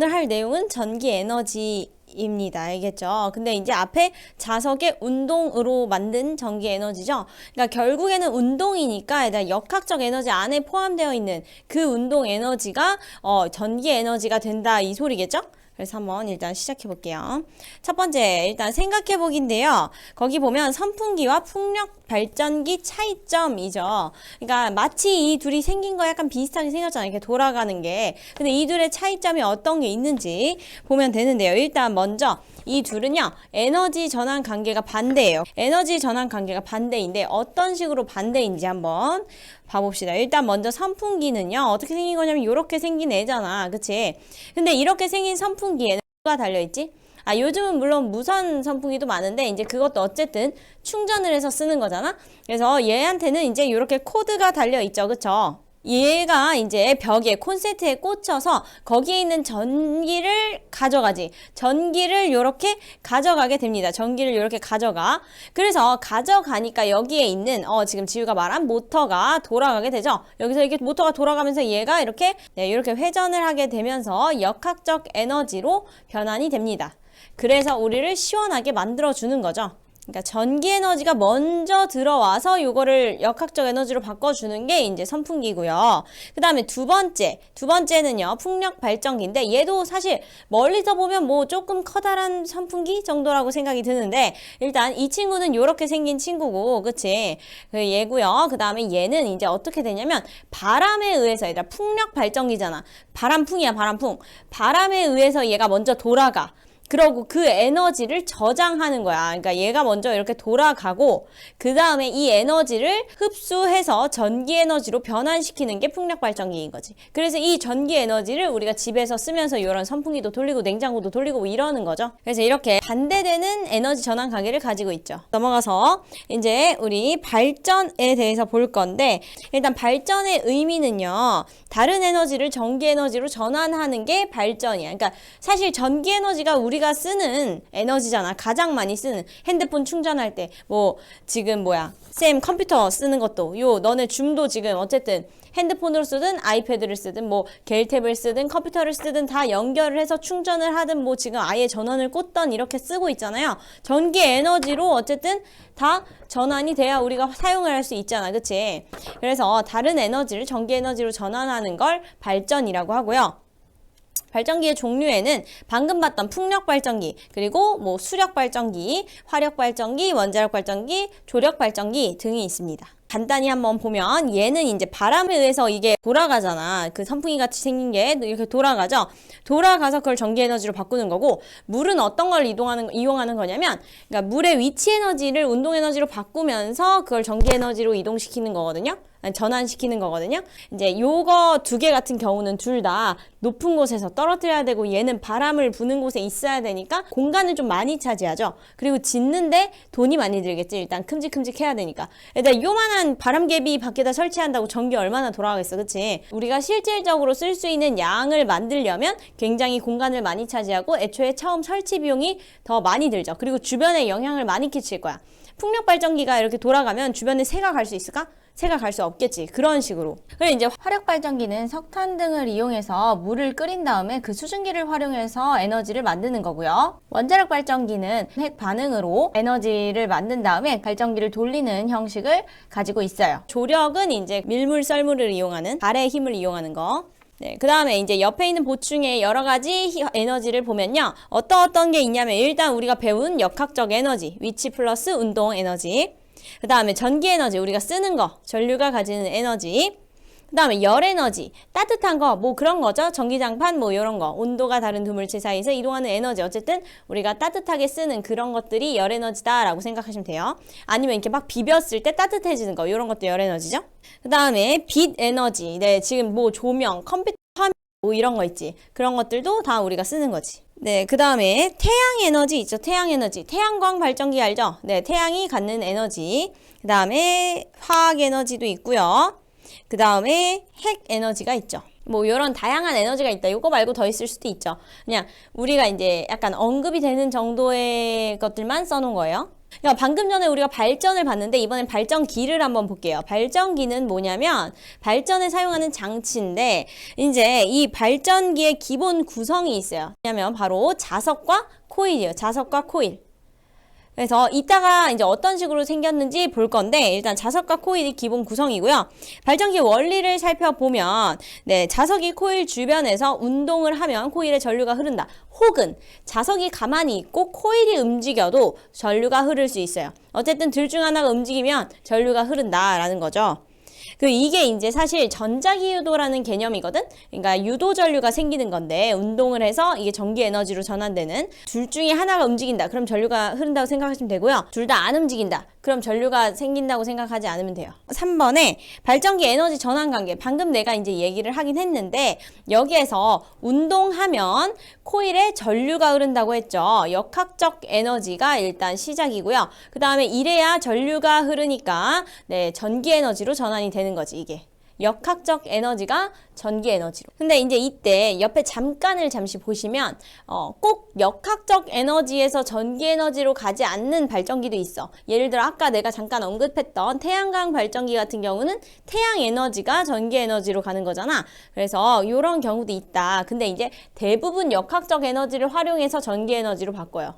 오늘 할 내용은 전기 에너지입니다. 알겠죠? 근데 이제 앞에 자석의 운동으로 만든 전기 에너지죠. 그러니까 결국에는 운동이니까 일단 역학적 에너지 안에 포함되어 있는 그 운동 에너지가 전기 에너지가 된다 이 소리겠죠? 그래서 한번 일단 시작해 볼게요. 첫 번째 일단 생각해 보기인데요. 거기 보면 선풍기와 풍력 발전기 차이점이죠. 그러니까 마치 이 둘이 생긴 거 약간 비슷하게 생겼잖아요. 이렇게 돌아가는 게. 근데 이 둘의 차이점이 어떤 게 있는지 보면 되는데요. 일단 먼저 이 둘은요. 에너지 전환 관계가 반대예요. 에너지 전환 관계가 반대인데 어떤 식으로 반대인지 한번 봐봅시다. 일단 먼저 선풍기는요. 어떻게 생긴 거냐면 이렇게 생긴 애잖아. 그치? 근데 이렇게 생긴 선풍기에는 뭐가 달려있지? 요즘은 물론 무선 선풍기도 많은데 이제 그것도 어쨌든 충전을 해서 쓰는 거잖아. 그래서 얘한테는 이제 이렇게 코드가 달려있죠. 그쵸? 얘가 이제 벽에 콘센트에 꽂혀서 거기에 있는 전기를 가져가지. 전기를 이렇게 가져가게 됩니다. 전기를 이렇게 가져가. 그래서 가져가니까 여기에 있는 지금 지우가 말한 모터가 돌아가게 되죠. 여기서 이게 모터가 돌아가면서 얘가 이렇게 이렇게 회전을 하게 되면서 역학적 에너지로 변환이 됩니다. 그래서 우리를 시원하게 만들어 주는 거죠. 그러니까 전기 에너지가 먼저 들어와서 요거를 역학적 에너지로 바꿔주는 게 이제 선풍기고요. 그 다음에 두 번째는요, 풍력 발전기인데 얘도 사실 멀리서 보면 뭐 조금 커다란 선풍기 정도라고 생각이 드는데 일단 이 친구는 요렇게 생긴 친구고, 그치? 얘고요. 그 다음에 얘는 이제 어떻게 되냐면 바람에 의해서 얘들아 풍력 발전기잖아. 바람풍이야, 바람풍. 바람에 의해서 얘가 먼저 돌아가. 그러고 그 에너지를 저장하는 거야. 그러니까 얘가 먼저 이렇게 돌아가고 그 다음에 이 에너지를 흡수해서 전기 에너지로 변환시키는 게 풍력 발전기인 거지. 그래서 이 전기 에너지를 우리가 집에서 쓰면서 이런 선풍기도 돌리고 냉장고도 돌리고 뭐 이러는 거죠. 그래서 이렇게 반대되는 에너지 전환 관계를 가지고 있죠. 넘어가서 이제 우리 발전에 대해서 볼 건데 일단 발전의 의미는요. 다른 에너지를 전기 에너지로 전환하는 게 발전이야. 그러니까 사실 전기 에너지가 우리가 쓰는 에너지잖아. 가장 많이 쓰는 핸드폰 충전할 때 뭐 지금 쌤 컴퓨터 쓰는 것도 너네 줌도 지금 어쨌든 핸드폰으로 쓰든 아이패드를 쓰든 뭐 겔탭을 쓰든 컴퓨터를 쓰든 다 연결을 해서 충전을 하든 뭐 지금 아예 전원을 꽂던 이렇게 쓰고 있잖아요. 전기 에너지로 어쨌든 다 전환이 돼야 우리가 사용을 할 수 있잖아. 그치? 그래서 다른 에너지를 전기 에너지로 전환하는 걸 발전이라고 하고요. 발전기의 종류에는 방금 봤던 풍력 발전기, 그리고 뭐 수력 발전기, 화력 발전기, 원자력 발전기, 조력 발전기 등이 있습니다. 간단히 한번 보면 얘는 이제 바람에 의해서 이게 돌아가잖아. 그 선풍기 같이 생긴 게 이렇게 돌아가죠. 돌아가서 그걸 전기 에너지로 바꾸는 거고, 물은 어떤 걸 이용하는 거냐면, 그러니까 물의 위치 에너지를 운동 에너지로 바꾸면서 그걸 전기 에너지로 이동시키는 거거든요. 아니, 전환시키는 거거든요. 이제 요거 두 개 같은 경우는 둘 다 높은 곳에서 떨어뜨려야 되고 얘는 바람을 부는 곳에 있어야 되니까 공간을 좀 많이 차지하죠. 그리고 짓는데 돈이 많이 들겠지. 일단 큼직큼직 해야 되니까. 일단 요만한 바람개비 밖에다 설치한다고 전기 얼마나 돌아가겠어. 그치? 우리가 실질적으로 쓸 수 있는 양을 만들려면 굉장히 공간을 많이 차지하고 애초에 처음 설치 비용이 더 많이 들죠. 그리고 주변에 영향을 많이 끼칠 거야. 풍력 발전기가 이렇게 돌아가면 주변에 새가 갈 수 있을까? 새가 갈 수 없겠지. 그런 식으로. 그리고 이제 화력 발전기는 석탄 등을 이용해서 물을 끓인 다음에 그 수증기를 활용해서 에너지를 만드는 거고요. 원자력 발전기는 핵 반응으로 에너지를 만든 다음에 발전기를 돌리는 형식을 가지고 있어요. 조력은 이제 밀물 썰물을 이용하는 발의 힘을 이용하는 거. 네, 그 다음에 이제 옆에 있는 보충의 여러 가지 에너지를 보면요. 어떤 게 있냐면 일단 우리가 배운 역학적 에너지, 위치 플러스 운동 에너지. 그 다음에 전기 에너지, 우리가 쓰는 거, 전류가 가지는 에너지. 그 다음에 열 에너지, 따뜻한 거, 뭐 그런 거죠. 전기장판, 뭐 이런 거. 온도가 다른 두 물체 사이에서 이동하는 에너지. 어쨌든 우리가 따뜻하게 쓰는 그런 것들이 열 에너지다라고 생각하시면 돼요. 아니면 이렇게 막 비볐을 때 따뜻해지는 거, 이런 것도 열 에너지죠. 그 다음에 빛 에너지. 네, 지금 뭐 조명, 컴퓨터, 화면, 뭐 이런 거 있지. 그런 것들도 다 우리가 쓰는 거지. 네, 그 다음에 태양 에너지 있죠. 태양 에너지. 태양광 발전기 알죠? 네, 태양이 갖는 에너지. 그 다음에 화학 에너지도 있고요. 그 다음에 핵 에너지가 있죠. 뭐 이런 다양한 에너지가 있다. 이거 말고 더 있을 수도 있죠. 그냥 우리가 이제 약간 언급이 되는 정도의 것들만 써놓은 거예요. 그러니까 방금 전에 우리가 발전을 봤는데 이번엔 발전기를 한번 볼게요. 발전기는 뭐냐면 발전에 사용하는 장치인데 이제 이 발전기의 기본 구성이 있어요. 뭐냐면 바로 자석과 코일이에요. 자석과 코일. 그래서 이따가 이제 어떤 식으로 생겼는지 볼 건데 일단 자석과 코일이 기본 구성이고요. 발전기 원리를 살펴보면 네, 자석이 코일 주변에서 운동을 하면 코일에 전류가 흐른다. 혹은 자석이 가만히 있고 코일이 움직여도 전류가 흐를 수 있어요. 어쨌든 둘 중 하나가 움직이면 전류가 흐른다라는 거죠. 이게 이제 사실 전자기유도라는 개념이거든? 그러니까 유도 전류가 생기는 건데 운동을 해서 이게 전기 에너지로 전환되는 둘 중에 하나가 움직인다. 그럼 전류가 흐른다고 생각하시면 되고요. 둘 다 안 움직인다. 그럼 전류가 생긴다고 생각하지 않으면 돼요. 3번에 발전기 에너지 전환 관계. 방금 내가 이제 얘기를 하긴 했는데 여기에서 운동하면 코일에 전류가 흐른다고 했죠. 역학적 에너지가 일단 시작이고요. 그 다음에 이래야 전류가 흐르니까 네, 전기 에너지로 전환이 되는 거지 이게. 역학적 에너지가 전기 에너지로. 근데 이제 이때 옆에 잠깐을 잠시 보시면 꼭 역학적 에너지에서 전기 에너지로 가지 않는 발전기도 있어. 예를 들어 아까 내가 잠깐 언급했던 태양광 발전기 같은 경우는 태양 에너지가 전기 에너지로 가는 거잖아. 그래서 이런 경우도 있다. 근데 이제 대부분 역학적 에너지를 활용해서 전기 에너지로 바꿔요.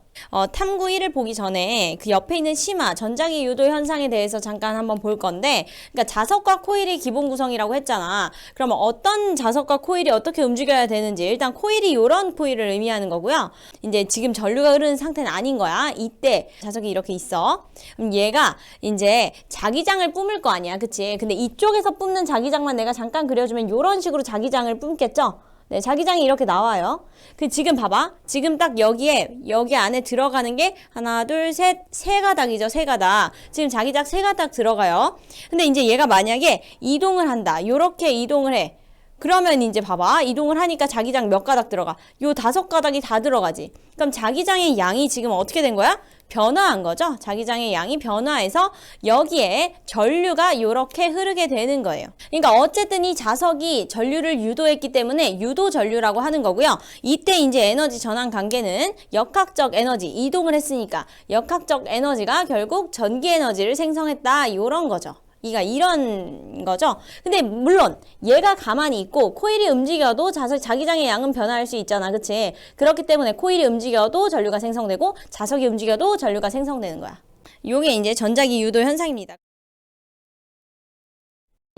탐구 1을 보기 전에 그 옆에 있는 심화, 전자기 유도 현상에 대해서 잠깐 한번 볼 건데 그러니까 자석과 코일이 기본 구성이라고 했잖아. 그러면 어떤 자석과 코일이 어떻게 움직여야 되는지 일단 코일이 이런 코일을 의미하는 거고요. 이제 지금 전류가 흐르는 상태는 아닌 거야. 이때 자석이 이렇게 있어. 그럼 얘가 이제 자기장을 뿜을 거 아니야. 그치? 근데 이쪽에서 뿜는 자기장만 내가 잠깐 그려주면 이런 식으로 자기장을 뿜겠죠? 네, 자기장이 이렇게 나와요. 지금 봐봐. 지금 딱 여기 안에 들어가는 게 하나, 둘, 셋, 세 가닥이죠. 세 가닥. 지금 자기장 세 가닥 들어가요. 근데 이제 얘가 만약에 이동을 한다. 요렇게 이동을 해. 그러면 이제 봐봐. 이동을 하니까 자기장 몇 가닥 들어가? 요 5가닥이 다 들어가지. 그럼 자기장의 양이 지금 어떻게 된 거야? 변화한 거죠. 자기장의 양이 변화해서 여기에 전류가 이렇게 흐르게 되는 거예요. 그러니까 어쨌든 이 자석이 전류를 유도했기 때문에 유도 전류라고 하는 거고요. 이때 이제 에너지 전환 관계는 역학적 에너지, 이동을 했으니까 역학적 에너지가 결국 전기 에너지를 생성했다. 이런 거죠. 이런 거죠. 근데 물론 얘가 가만히 있고 코일이 움직여도 자기장의 양은 변화할 수 있잖아. 그치? 그렇기 때문에 코일이 움직여도 전류가 생성되고 자석이 움직여도 전류가 생성되는 거야. 요게 이제 전자기 유도 현상입니다.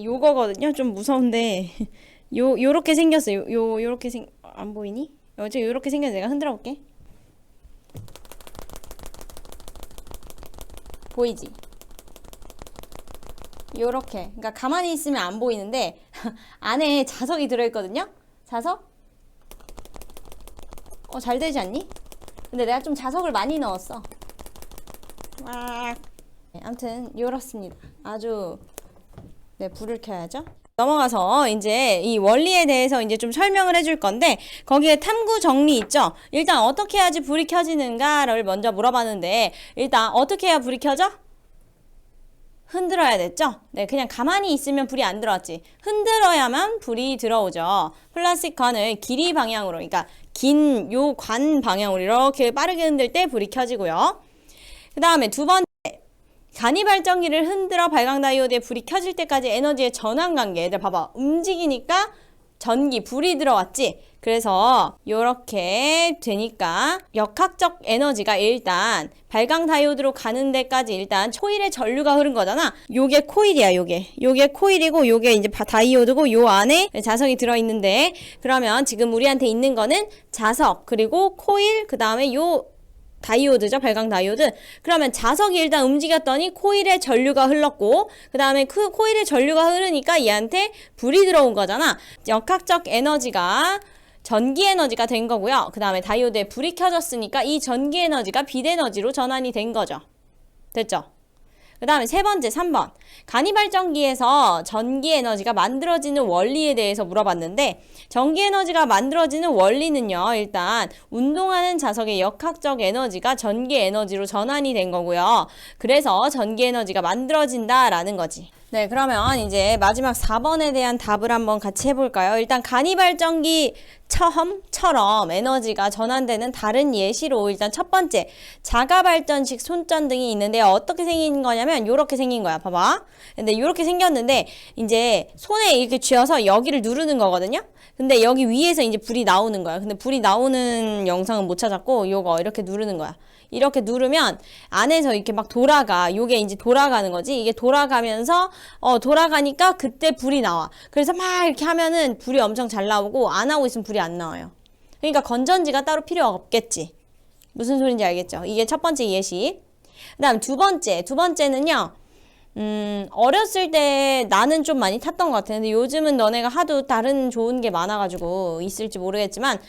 요거거든요. 좀 무서운데 요렇게 생겼어요. 요렇게 안 보이니? 요렇게 생겨서 내가 흔들어 볼게. 보이지? 요렇게. 그러니까 가만히 있으면 안 보이는데 안에 자석이 들어있거든요. 자석? 잘 되지 않니? 근데 내가 좀 자석을 많이 넣었어. 네, 아무튼 요렇습니다. 아주 네, 불을 켜야죠. 넘어가서 이제 이 원리에 대해서 이제 좀 설명을 해줄 건데 거기에 탐구 정리 있죠? 일단 어떻게 해야지 불이 켜지는가를 먼저 물어봤는데 일단 어떻게 해야 불이 켜져? 흔들어야 됐죠? 네, 그냥 가만히 있으면 불이 안 들어왔지. 흔들어야만 불이 들어오죠. 플라스틱 관을 길이 방향으로, 그러니까 긴 요 관 방향으로 이렇게 빠르게 흔들 때 불이 켜지고요. 그 다음에 두 번째, 간이 발전기를 흔들어 발광 다이오드에 불이 켜질 때까지 에너지의 전환 관계. 얘들 봐봐. 움직이니까 불이 들어왔지. 그래서 이렇게 되니까 역학적 에너지가 일단 발광 다이오드로 가는 데까지 일단 코일에 전류가 흐른 거잖아. 요게 코일이야. 요게 코일이고 요게 이제 다이오드고 요 안에 자석이 들어있는데 그러면 지금 우리한테 있는 거는 자석 그리고 코일 그 다음에 요 다이오드죠. 발광 다이오드. 그러면 자석이 일단 움직였더니 코일에 전류가 흘렀고 그 다음에 코일에 전류가 흐르니까 얘한테 불이 들어온 거잖아. 역학적 에너지가 전기 에너지가 된 거고요. 그 다음에 다이오드에 불이 켜졌으니까 이 전기 에너지가 빛 에너지로 전환이 된 거죠. 됐죠? 그 다음에 세 번째 3번 간이 발전기에서 전기 에너지가 만들어지는 원리에 대해서 물어봤는데 전기 에너지가 만들어지는 원리는요. 일단 운동하는 자석의 역학적 에너지가 전기 에너지로 전환이 된 거고요. 그래서 전기 에너지가 만들어진다라는 거지. 네, 그러면 이제 마지막 4번에 대한 답을 한번 같이 해볼까요? 일단 간이발전기 처럼 에너지가 전환되는 다른 예시로 일단 첫 번째 자가발전식 손전 등이 있는데요. 어떻게 생긴 거냐면 요렇게 생긴 거야. 봐봐. 근데 요렇게 생겼는데 이제 손에 이렇게 쥐어서 여기를 누르는 거거든요. 근데 여기 위에서 이제 불이 나오는 거야. 근데 불이 나오는 영상은 못 찾았고 요거 이렇게 누르는 거야. 이렇게 누르면 안에서 이렇게 막 돌아가. 요게 이제 돌아가는 거지. 이게 돌아가면서 돌아가니까 그때 불이 나와. 그래서 막 이렇게 하면은 불이 엄청 잘 나오고 안 하고 있으면 불이 안 나와요. 그러니까 건전지가 따로 필요 없겠지. 무슨 소린지 알겠죠? 이게 첫 번째 예시. 그다음 두 번째는요. 어렸을 때 나는 좀 많이 탔던 것 같아. 근데 요즘은 너네가 하도 다른 좋은 게 많아가지고 있을지 모르겠지만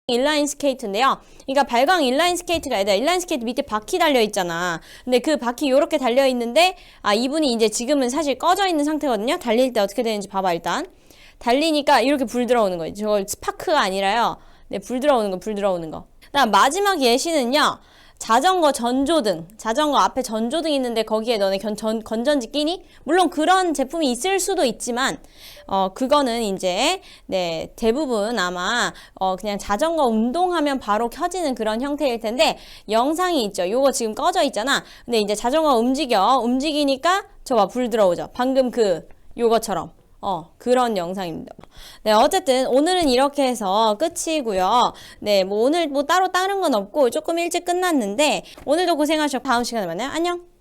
인라인 스케이트인데요. 그러니까 발광 인라인 스케이트가 아니라 인라인 스케이트 밑에 바퀴 달려 있잖아. 근데 그 바퀴 요렇게 달려 있는데 이분이 이제 지금은 사실 꺼져 있는 상태거든요. 달릴 때 어떻게 되는지 봐봐 일단. 달리니까 이렇게 불 들어오는 거예요. 저걸 스파크가 아니라요. 네, 불 들어오는 거. 그다음 마지막 예시는요. 자전거 전조등. 자전거 앞에 전조등 있는데 거기에 너네 건전지 끼니? 물론 그런 제품이 있을 수도 있지만 그거는 이제 네, 대부분 아마 그냥 자전거 운동하면 바로 켜지는 그런 형태일 텐데 영상이 있죠. 요거 지금 꺼져 있잖아. 근데 이제 자전거 움직이니까 저봐 불 들어오죠. 방금 요거처럼. 그런 영상입니다. 네, 어쨌든 오늘은 이렇게 해서 끝이고요. 네, 뭐 오늘 뭐 따로 다른 건 없고 조금 일찍 끝났는데 오늘도 고생하셨고 다음 시간에 만나요. 안녕!